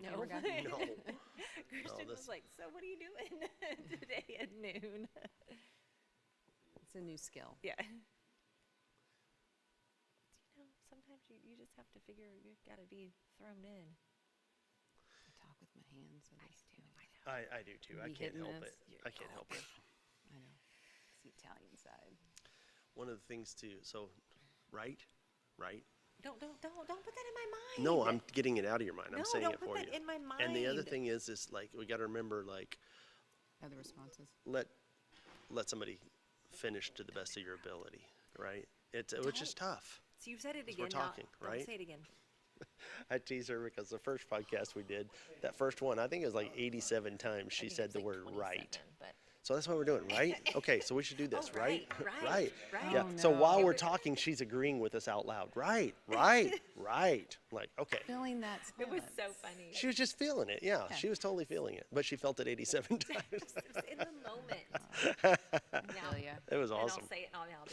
No. Camera guy? No. Christian this- was like, so what are you doing today at noon? It's a new skill. Yeah. Sometimes you just have to figure you've got to be thrown in. I talk with my hands. So I this- do, I know. I do too. I Be can't hitting help this. it. I can't help it. I know. It's the Italian side. One of the things too, so, right? Don't put that in my mind. No, I'm getting it out of your mind. I'm No, saying don't it put for that you. in my And the other mind. thing is like, we gotta remember, like, Other responses. let somebody finish to the best of your ability, right? Which is tough. So you said it 'Cause again. we're talking, now, right? Don't say it again. I tease her because the first podcast we did, that first one, I think it was like 87 times she I think said it's the like word 27, right. But So that's what we're doing, right? Okay, so we should do this, Oh, right? right. Right. Right. Yeah. Oh, So no. while we're talking, she's agreeing with us out loud. Right. I'm like, okay. Feeling that it was silence. so funny. She was just feeling it. Yeah, Yeah. she was totally feeling it. But she felt it 87 times. It was in the moment. I Now, feel ya. It was and awesome. I'll say it and I'll be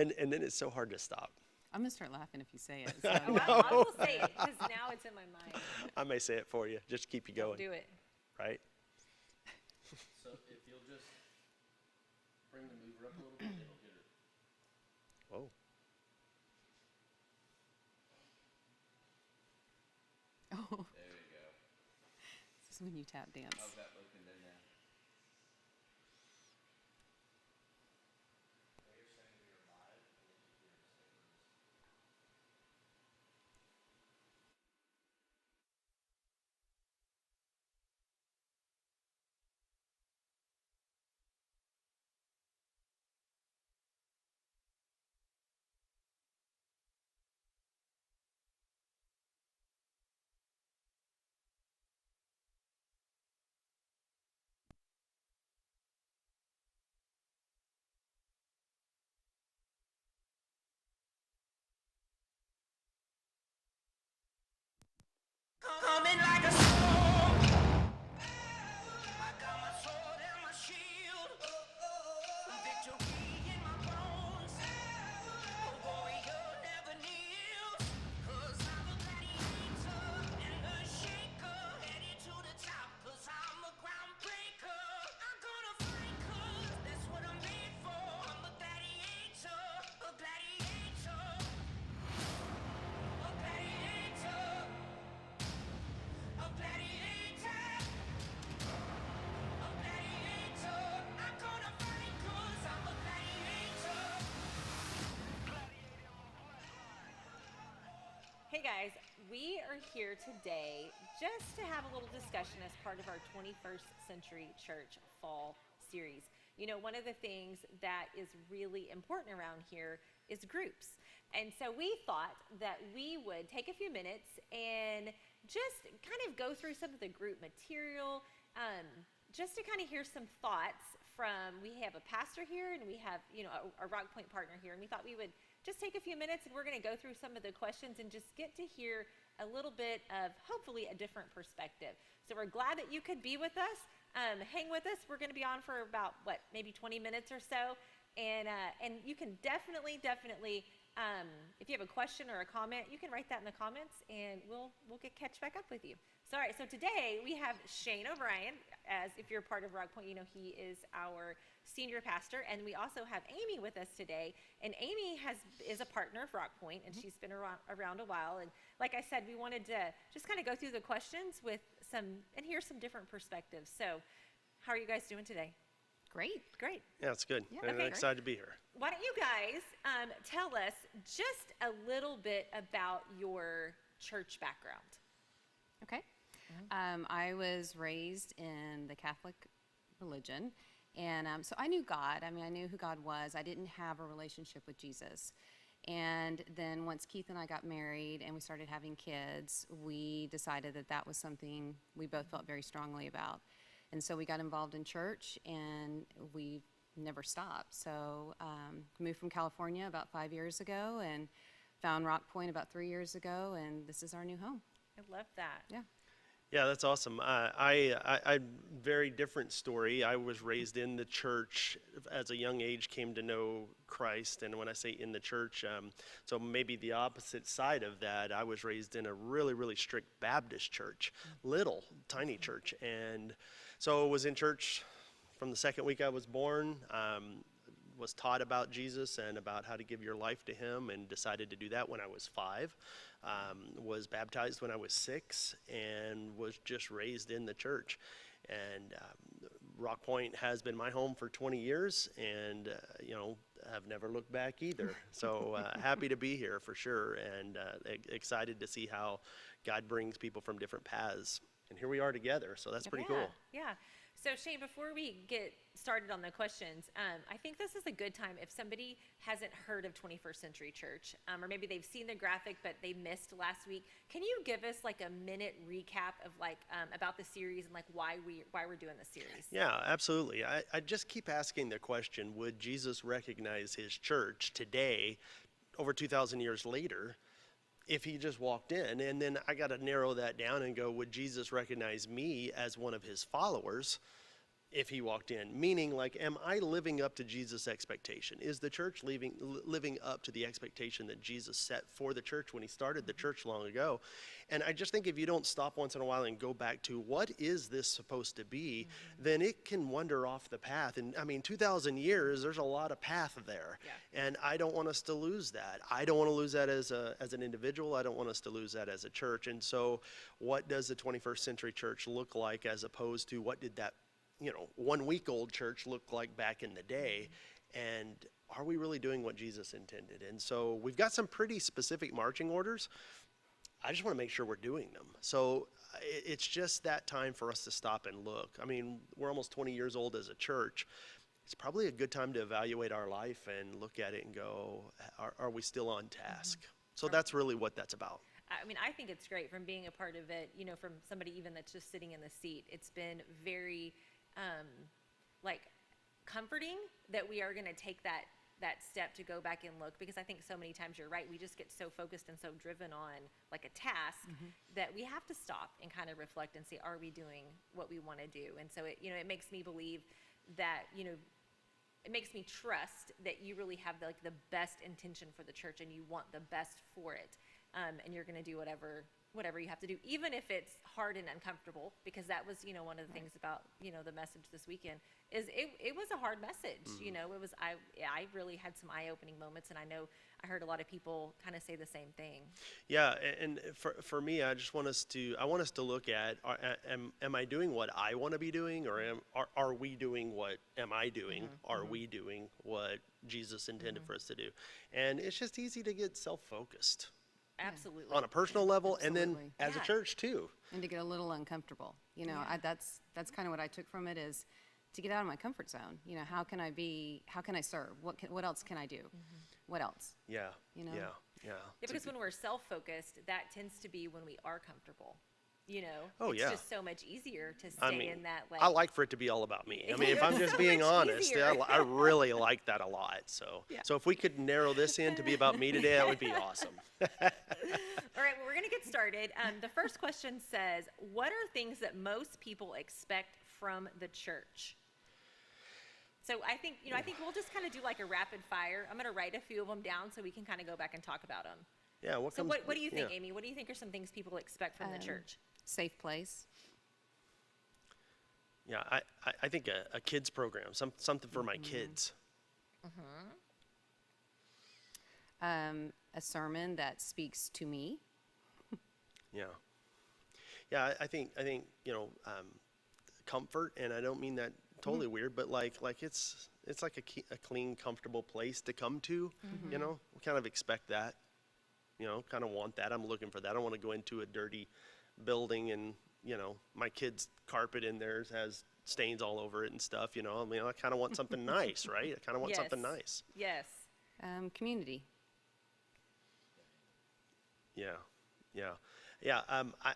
like, And then it's so hard to stop. I'm going to start laughing if you say it. So oh, I will say it because now it's in my mind. I may say it for you, just to keep you Don't going. do it. Right? So if you'll just bring the mover up a little bit, it'll hit her. Whoa. Oh, There you go. this is when you tap dance. How's that looking there now? Coming like a storm. I got my sword and my shield. Victory in my bones. A warrior never kneels. 'Cause I'm a gladiator and a shaker. Headed to the top 'cause I'm a groundbreaker. I'm gonna fight 'cause that's what I'm made for. I'm a gladiator. A gladiator. A gladiator. A gladiator, a gladiator. I'm gonna fight 'cause I'm a gladiator. Hey guys, we are here today just to have a little discussion as part of our 21st Century Church Fall series. You know, one of the things that is really important around here is groups. And so we thought that we would take a few minutes and just kind of go through some of the group material, just to kind of hear some thoughts from, we have a pastor here and we have, you know, a Rock Point partner here, and we thought we would just take a few minutes and we're going to go through some of the questions and just get to hear a little bit of hopefully a different perspective. So we're glad that you could be with us. Hang with us. We're going to be on for about, maybe 20 minutes or so. And you can definitely, if you have a question or a comment, you can write that in the comments and we'll catch back up with you. So, all right, so today we have Shane O'Brien, as if you're part of Rock Point, you know he is our senior pastor, and we also have Amy with us today. And Amy is a partner of Rock Point, and she's been around a while. And like I said, we wanted to just kind of go through the questions with and hear some different perspectives. So, how are you guys doing today? Great. Great. Yeah, it's good. Yeah, I'm okay. excited to be here. Why don't you guys tell us just a little bit about your church background? Okay. I was raised in the Catholic religion, and so I knew God. I mean, I knew who God was. I didn't have a relationship with Jesus. And then once Keith and I got married and we started having kids, we decided that that was something we both felt very strongly about. And so we got involved in church, and we never stopped. So moved from California about 5 years ago and found Rock Point about 3 years ago, and this is our new home. I love that. Yeah. Yeah, that's awesome. I very different story. I was raised in the church as a young age, came to know Christ, and when I say in the church, so maybe the opposite side of that. I was raised in a really, really strict Baptist church, little tiny church, and so I was in church from the second week I was born. Was taught about Jesus and about how to give your life to Him, and decided to do that when I was 5. Was baptized when I was 6, and was just raised in the church. And Rock Point has been my home for 20 years, and have never looked back either. So happy to be here for sure, and excited to see how God brings people from different paths. And here we are together, so that's pretty cool. Yeah. So Shane, before we get started on the questions, I think this is a good time if somebody hasn't heard of 21st Century Church, or maybe they've seen the graphic but they missed last week. Can you give us like a minute recap of like about the series and like why we're doing this series? Yeah, absolutely. I just keep asking the question: would Jesus recognize His church today, over 2,000 years later, if He just walked in? And then I got to narrow that down and go, would Jesus recognize me as one of His followers if He walked in? Meaning, like, am I living up to Jesus' expectation? Is the church living up to the expectation that Jesus set for the church when He started the church long ago? And I just think if you don't stop once in a while and go back to what is this supposed to be, then it can wander off the path. And I mean, 2,000 years, there's a lot of path there. Yeah. And I don't want us to lose that. I don't want to lose that as an individual. I don't want us to lose that as a church. And so what does the 21st century church look like, as opposed to what did that 1 week old church look like back in the day? And are we really doing what Jesus intended? And so we've got some pretty specific marching orders. I just want to make sure we're doing them. So it's just that time for us to stop and look. I mean, we're almost 20 years old as a church. It's probably a good time to evaluate our life and look at it and go, are we still on task? So that's really what that's about. I mean, I think it's great from being a part of it, from somebody even that's just sitting in the seat. It's been very comforting that we are going to take that step to go back and look, because I think so many times, you're right, we just get so focused and so driven on like a task that we have to stop and kind of reflect and see, are we doing what we want to do? And so it makes me believe that, it makes me trust that you really have the best intention for the church, and you want the best for it. And you're going to do whatever you have to do, even if it's hard and uncomfortable, because that was, one of the things about, the message this weekend is it was a hard message. It was, I really had some eye-opening moments, and I know I heard a lot of people kind of say the same thing. Yeah, and for me, I want us to look at, am I doing what I want to be doing, or are we doing what am I doing? Are we doing what Jesus intended for us to do? And it's just easy to get self-focused. Absolutely. On a personal level, and Absolutely. then as a Yeah. church too. And to get a little uncomfortable. That's kind of what I took from it, is to get out of my comfort zone. How can I serve? What else can I do? What else? Yeah. Yeah. Yeah, because when we're self-focused, that tends to be when we are comfortable. Oh, it's yeah. just so much easier to stay in that. I like for it to be all about me. I mean, if I'm just being much honest, easier. I really like that a lot. So, so if we could narrow this in to be about me today, that would be awesome. All right, well, we're going to get started. The first question says, what are things that most people expect from the church? So I think we'll just kind of do like a rapid fire. I'm going to write a few of them down so we can kind of go back and talk about them. Yeah. So what do you think, Amy? What do you think are some things people expect from the church? Safe place. Yeah, I think a kids program, something for my kids. A sermon that speaks to me. Yeah. Yeah, I think comfort, and I don't mean that totally weird, but like it's like a clean, comfortable place to come to. We kind of expect that. Kind of want that. I'm looking for that. I don't want to go into a dirty building and my kid's carpet in there has stains all over it and stuff. I kind of want something nice, right? I kind of want something nice. Yes. Community. Yeah.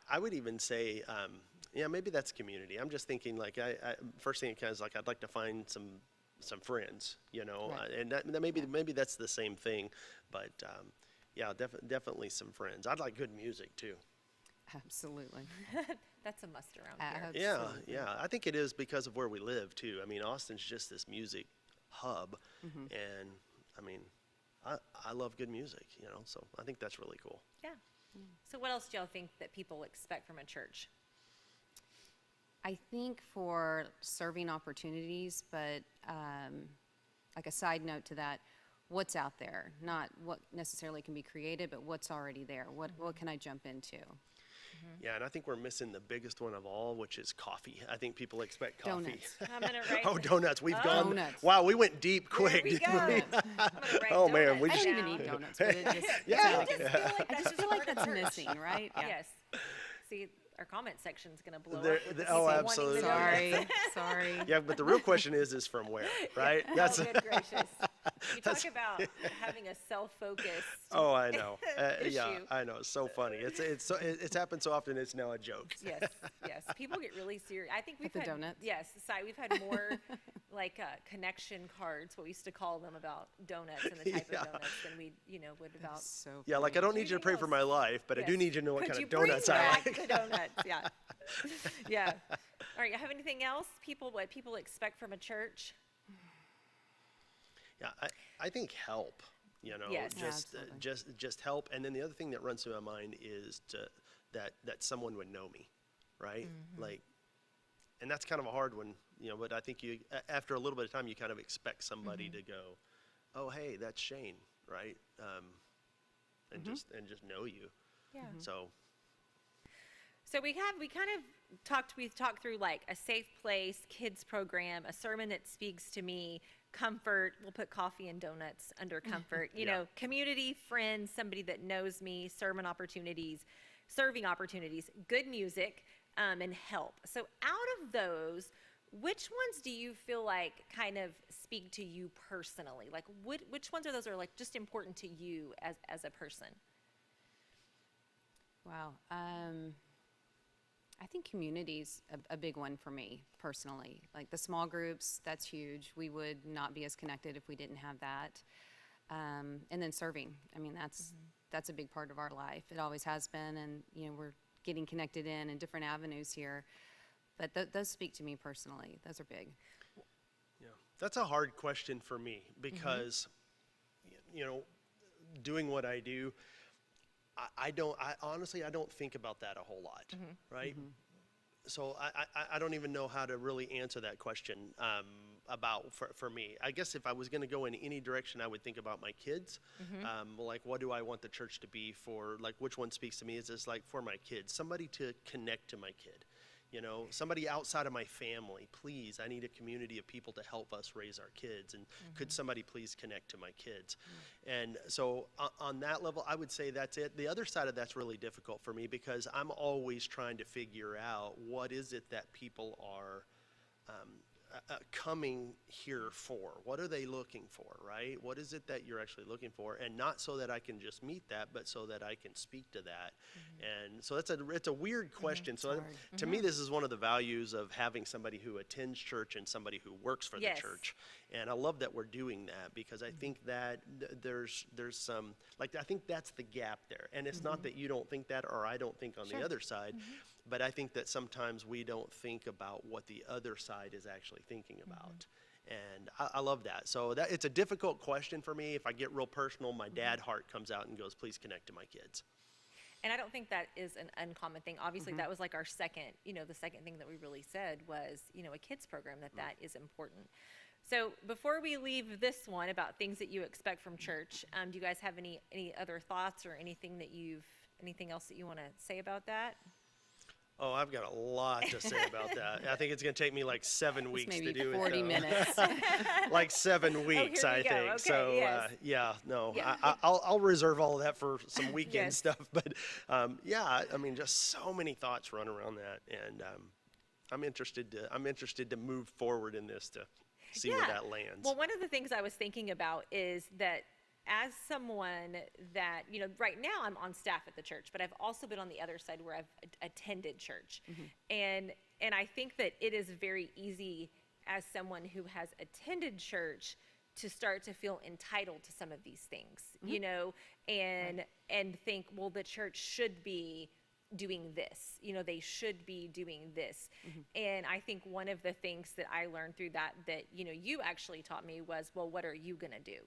I would even say, maybe that's community. I'm just thinking first thing it kind of is like, I'd like to find some friends, Right. and that maybe that's the same thing, but definitely some friends. I'd like good music too. Absolutely. That's a must around Ab- here. Yeah, Absolutely. yeah. I think it is because of where we live too. I mean, Austin's just this music hub, and I mean, I love good music, so I think that's really cool. Yeah. So what else do y'all think that people expect from a church? I think for serving opportunities, but like a side note to that, what's out there, not what necessarily can be created, but what's already there. What can I jump into? Yeah, and I think we're missing the biggest one of all, which is coffee. I think people expect coffee. Donuts. I'm gonna write. Oh, donuts. We've gone. Donuts. Wow, we went deep There quick. we didn't go. we? I'm gonna write Oh, man, donuts we I just- don't even down. eat donuts, but it just, Yeah, it's I like- just feel like I that's just feel like part of that's church. missing, right? Yeah. Yes. See, our comment section's gonna blow There- up with the oh, people wanting absolutely. the donuts. Sorry, sorry. Yeah, but the real question is from where, right? That's. Oh, good gracious. You talk about having a self-focused. Oh, I know. Yeah, issue. I know. It's so funny. It's happened so often. It's now a joke. Yes, yes. People get really serious. I think we've the had donuts? Yes, we've had more like connection cards, what we used to call them, about donuts and the type Yeah. of donuts than we, would about. So Yeah, like I don't need you to pray for my life, but I do Yes. need you to know what Could kind you of donuts bring I back like. the donuts? Yeah, yeah. All right. You have anything else? What people expect from a church? Yeah, I think help. Yes. Yeah, just absolutely. just help. And then the other thing that runs through my mind is that someone would know me, right? Like, and that's kind of a hard one, But I think after a little bit of time, you kind of expect somebody to go, "Oh, hey, that's Shane," right? And just know you. Yeah. So So we've talked through like a safe place, kids program, a sermon that speaks to me, comfort. We'll put coffee and donuts under comfort. Yeah. Community, friends, somebody that knows me, serving opportunities, good music, and help. So out of those, which ones do you feel like kind of speak to you personally? Like which ones of those are like just important to you as a person? Wow. I think community's a big one for me personally. Like the small groups, that's huge. We would not be as connected if we didn't have that. And then serving. I mean, that's a big part of our life. It always has been, and we're getting connected in different avenues here. But those speak to me personally. Those are big. yeah, that's a hard question for me because, doing what I do, I honestly don't think about that a whole lot, right? So I don't even know how to really answer that question for me. I guess if I was going to go in any direction, I would think about my kids. Like, what do I want the church to be for? Like, which one speaks to me? Is this like for my kids? Somebody to connect to my kid. Somebody outside of my family, please. I need a community of people to help us raise our kids. And could somebody please connect to my kids? And so on that level, I would say that's it. The other side of that's really difficult for me because I'm always trying to figure out what is it that people are coming here for? What are they looking for, right? What is it that you're actually looking for? And not so that I can just meet that, but so that I can speak to that. And so it's a weird question. So to me, this is one of the values of having somebody who attends church and somebody who works for Yes. the church. And I love that we're doing that because I think that there's some, like, I think that's the gap there. And it's not that you don't think that or I don't think on the other side, but I think that sometimes we don't think about what the other side is actually thinking about. And I love that. So it's a difficult question for me. If I get real personal, my dad heart comes out and goes, please connect to my kids. And I don't think that is an uncommon thing. Obviously, that was like our second, the second thing that we really said was, a kids program, that is important. So before we leave this one about things that you expect from church, do you guys have any other thoughts or anything else that you want to say about that? Oh, I've got a lot to say about that. I think it's going to take me like 7 weeks Maybe to do 40 it. minutes. Like 7 weeks, here we I go. think. Okay, So yes. yeah, no, Yeah. I'll reserve all of that for some weekend Yes. stuff. But yeah, I mean, just so many thoughts run around that, and I'm interested to move forward in this to see where that lands. Well, one of the things I was thinking about is that as someone that, right now I'm on staff at the church, but I've also been on the other side where I've attended church. And I think that it is very easy as someone who has attended church to start to feel entitled to some of these things, and think, well, the church should be doing this. They should be doing this. And I think one of the things that I learned through that you actually taught me was, well, what are you going to do?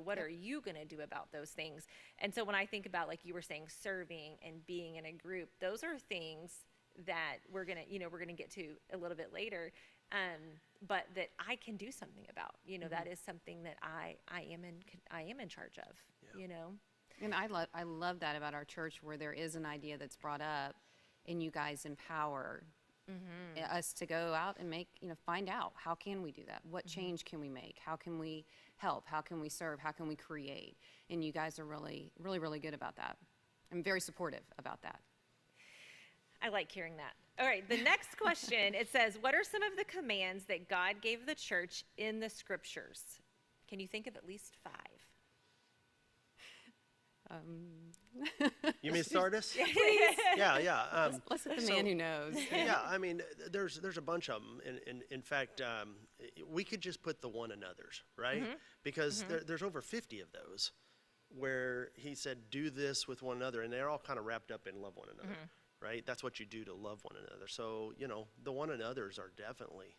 What are you going to do about those things? And so when I think about, like you were saying, serving and being in a group, those are things that we're going to get to a little bit later. But that I can do something about, that is something that I am in charge of, And I love that about our church, where there is an idea that's brought up, and you guys empower us to go out and find out, how can we do that? What change can we make? How can we help? How can we serve? How can we create? And you guys are really, really, really good about that. I'm very supportive about that. I like hearing that. All right, the next question, it says, what are some of the commands that God gave the church in the scriptures? Can you think of at least 5? You mean start us? Yeah. Yeah. Let's let the man who knows. Yeah, I mean, there's a bunch of them. In fact, we could just put the one another's, right? Because there's over 50 of those where he said, do this with one another, and they're all kind of wrapped up in love one another, right? That's what you do to love one another. So, the one another's are definitely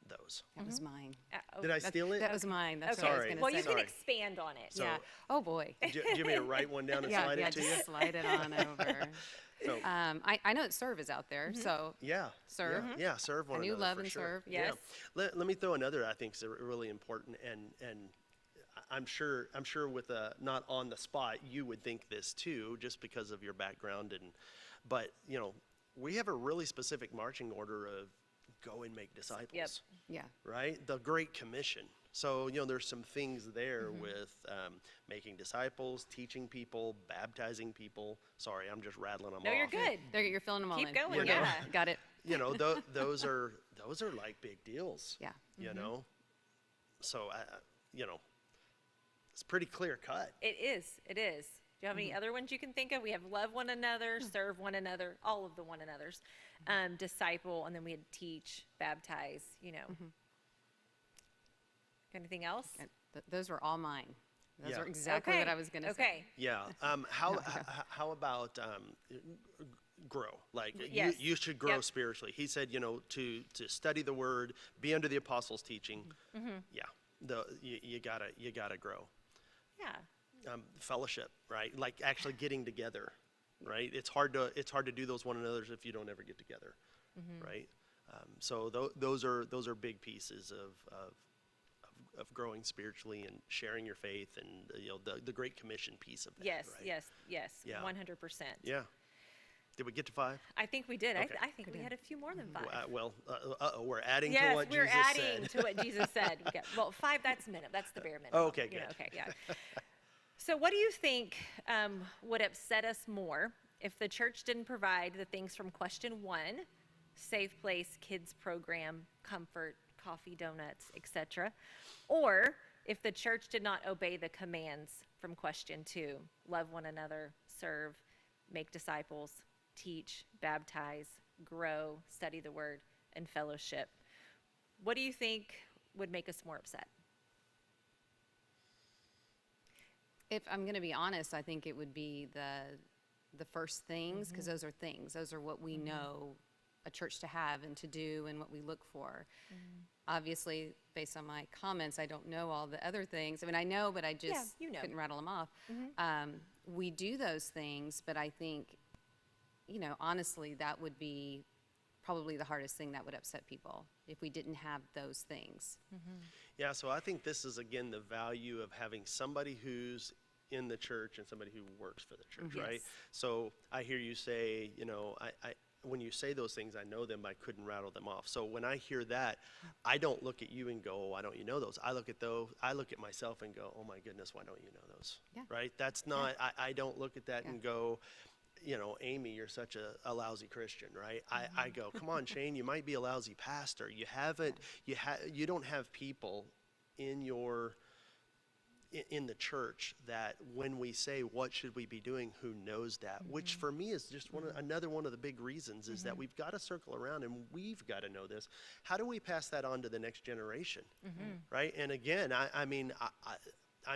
those. That was mine. Did I steal it? That was mine. That's Okay. what I was Sorry. going to Well, say. you can Sorry. expand on it. So- Yeah. Oh, boy. Do you want me to write one down and slide yeah, it to just you? slide it on over. So, I know that serve is out there, so yeah. Serve. Yeah, serve one I knew another. love for and sure. serve. Yes. Yeah. Let me throw another I think is really important, and I'm sure with not on the spot, you would think this too, just because of your background, but we have a really specific marching order of go and make disciples. Yep. yeah. Right? The Great Commission. So, there's some things there with making disciples, teaching people, baptizing people. Sorry, I'm just rattling them No, off. you're good. There, you're filling them all Keep in. going, We're good. yeah. Got it. Those are like big deals. Yeah. You know? So, it's pretty clear cut. It is. It is. Do you have any other ones you can think of? We have love one another, serve one another, all of the one another's, disciple, and then we had teach, baptize, Anything else? Those were all mine. Those Yeah. are exactly okay. what I was going to say. Okay. Yeah. How about grow? Like Yes. you should grow Yep. spiritually. He said, to study the word, be under the apostles' teaching. Yeah. You gotta grow. Yeah. Fellowship, right? Like actually getting together, right? It's hard to do those one another's if you don't ever get together, right? So those are big pieces of growing spiritually and sharing your faith, and the Great Commission piece of that. Yes. right? Yes. Yeah. 100%. Yeah. Did we get to 5? I think we did. Okay. I think we had a few more than 5. We're adding to Yes, what we're Jesus adding said. to what Jesus said. Okay. Well, 5, that's minimum. That's the bare minimum. Okay, good. Okay, yeah. So what do you think would upset us more if the church didn't provide the things from question 1, safe place, kids program, comfort, coffee, donuts, etc., or if the church did not obey the commands from question 2, love one another, serve, make disciples, teach, baptize, grow, study the word, and fellowship? What do you think would make us more upset? If I'm going to be honest, I think it would be the first things, because those are things. Those are what we know a church to have and to do and what we look for. Obviously, based on my comments, I don't know all the other things. I mean, I know, but I just you know. couldn't rattle them off. We do those things, but I think, honestly, that would be probably the hardest thing that would upset people if we didn't have those things. Yeah, so I think this is, again, the value of having somebody who's in the church and somebody who works for the church, right? Yes. So I hear you say, I when you say those things, I know them, I couldn't rattle them off. So when I hear that, I don't look at you and go, oh, why don't you know those? I look at myself and go, oh my goodness, why don't you know those? Yeah. Right? That's not, I don't look at that and go, Amy, you're such a lousy Christian, right? I go, come on, Shane, you might be a lousy pastor. You don't have people in the church that when we say what should we be doing, who knows that, which for me is just another one of the big reasons is that we've got to circle around and we've got to know this. How do we pass that on to the next generation, right? And again, I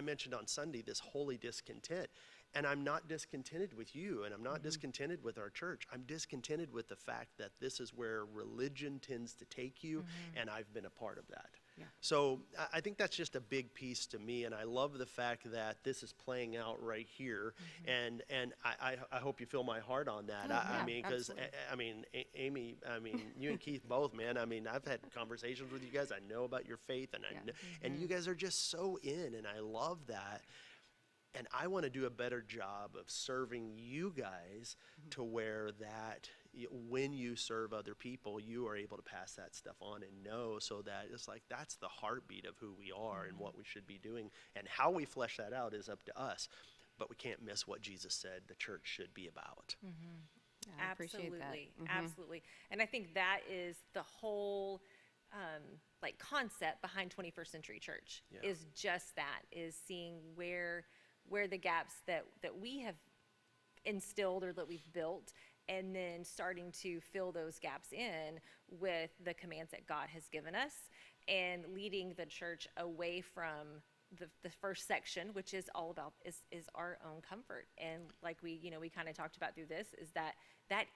mentioned on Sunday this holy discontent, And I'm not discontented with you, and I'm not discontented with our church. I'm discontented with the fact that this is where religion tends to take you, and I've been a part of that. Yeah. So I think that's just a big piece to me, and I love the fact that this is playing out right here, and I hope you feel my heart on that. Oh, I yeah, mean, because absolutely. Amy, you and Keith both, man. I mean, I've had conversations with you guys. I know about your faith, and and you guys are just so in, and I love that. And I want to do a better job of serving you guys to where that when you serve other people, you are able to pass that stuff on and know, so that it's like that's the heartbeat of who we are and what we should be doing. And how we flesh that out is up to us. But we can't miss what Jesus said the church should be about. Yeah, I appreciate that. Absolutely, absolutely. And I think that is the whole like concept behind 21st Century Church, Yeah. is just that, is seeing where the gaps that we have instilled or that we've built, and then starting to fill those gaps in with the commands that God has given us, and leading the church away from the first section, which is all about is our own comfort. And like we kind of talked about through this, is that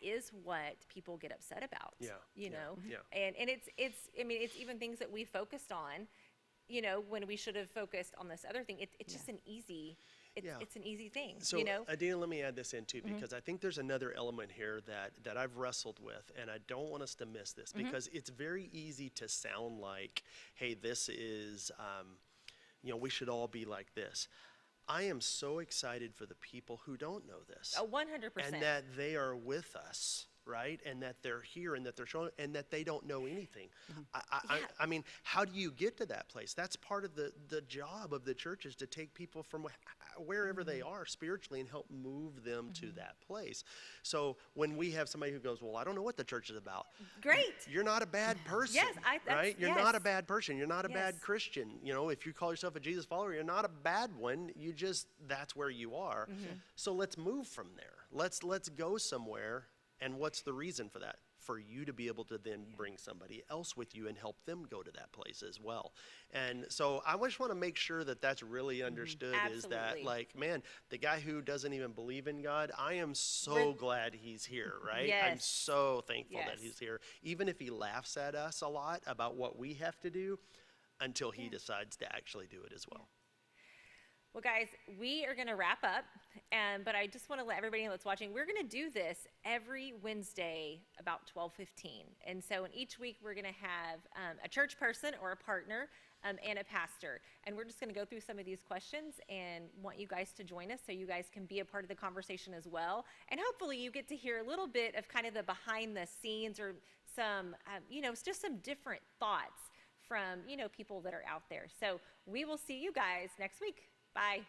is what people get upset about. Yeah, You yeah, know? yeah. And it's even things that we focused on, when we should have focused on this other thing. It's just an easy, it's an easy thing, So, Adina, let me add this in too, because I think there's another element here that I've wrestled with, and I don't want us to miss this, because it's very easy to sound like, hey, this is, we should all be like this. I am so excited for the people who don't know this. 100%. And that they are with us, right? And that they're here, and that they're showing, and that they don't know anything. I mean, how do you get to that place? That's part of the job of the church, is to take people from wherever they are spiritually and help move them to that place. So when we have somebody who goes, well, I don't know what the church is about. Great. You're not a bad person, Yes, right? You're not a yes. bad person. You're not a bad Yes. Christian. If you call yourself a Jesus follower, you're not a bad one. That's where you are. So let's move from there. Let's go somewhere. And what's the reason for that? For you to be able to then bring somebody else with you and help them go to that place as well. And so I just want to make sure that that's really understood, is that, Absolutely. like, man, the guy who doesn't even believe in God, I am so glad he's here, right? I'm Yes. so thankful that Yes. he's here. Even if he laughs at us a lot about what we have to do, until he decides to actually do it as well. Well, guys, we are going to wrap up, but I just want to let everybody know that's watching, we're going to do this every Wednesday about 12:15. And so in each week, we're going to have a church person or a partner and a pastor. And we're just going to go through some of these questions and want you guys to join us so you guys can be a part of the conversation as well. And hopefully you get to hear a little bit of kind of the behind the scenes, or some, just some different thoughts from, people that are out there. So we will see you guys next week. Bye.